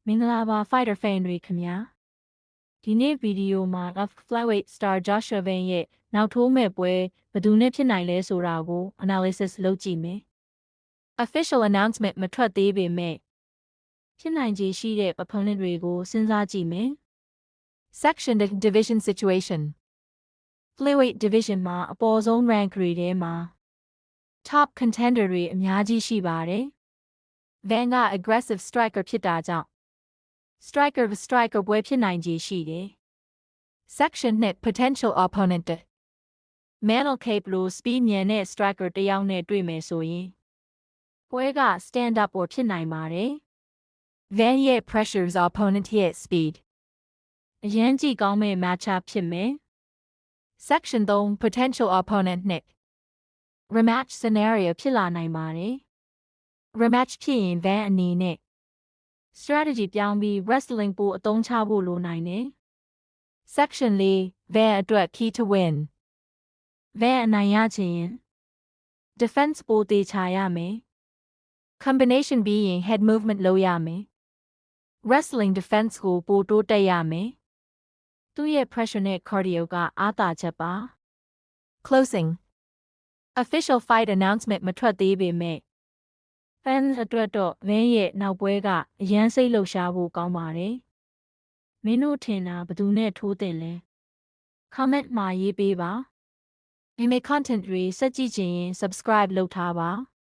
မင်္ဂလာပါ Fighter Fan တွေခင်ဗျာဒီနေ့ဗီဒီယိုမှာ Flyweight Star Joshua Van ရဲ့နောက်ထိုးမဲ့ပွဲဘယ်သူနဲ့ဖြစ်နိုင်လဲဆိုတာကို analysis လုပ်ကြည့်မယ် Official announcement မထွက်သေးပေမဲ့ဖြစ်နိုင်ခြေရှိတဲ့ opponent တွေကိုစဉ်းစားကြည့်မယ် Section Division Situation Flyweight Division မှာအပေါ်ဆုံး rank တွေထဲမှာ Top contender တွေအများကြီးရှိပါတယ် Van က aggressive striker ဖြစ်တာကြောင့် striker ပွဲဖြစ်နိုင်ခြေရှိတယ် Section 2 Potential Opponent Mantle Cape လို speed မြန်တဲ့ striker တစ်ယောက်နဲ့တွေ့မယ်ဆိုရင်ပွဲက stand up ပေါ်ဖြစ်နိုင်ပါတယ် Van ရဲ့ pressures opponent ရဲ့ speed အရန်ကြည့်ကောင်းမဲ့ matchup ဖြစ်မယ် Section 3 Potential Opponent နဲ့ Rematch Scenario ဖြစ်လာနိုင်ပါတယ် Rematch ဖြစ်ရင် Van အနေနဲ့ strategy ပြောင်းပြီး wrestling ပိုအသုံးချဖို့လိုနိုင်တယ် Section 4 Van အတွက် key to win Van အနိုင်ရချင်ရင် defense ပိုတေချာရမယ် combination ပြီးရင် head movement လုပ်ရမယ် wrestling defense ကိုပိုတိုးတက်ရမယ်သူ့ရဲ့ pressure နဲ့ cardio ကအားသာချက်ပါ closing official fight announcement မထွက်သေးပေမဲ့fans အတွက်တော့ Van ရဲ့နောက်ပွဲကအရန်စိတ်လှုပ်ရှားဖို့ကောင်းပါတယ်။မင်းတို့ထင်တာဘယ်သူနဲ့ထိုးတင်လဲ comment မှာရေးပေးပါ။ ဒီနေ့ content တွေစက်ကြည့်ချင်ရင် subscribe လုပ်ထားပါ။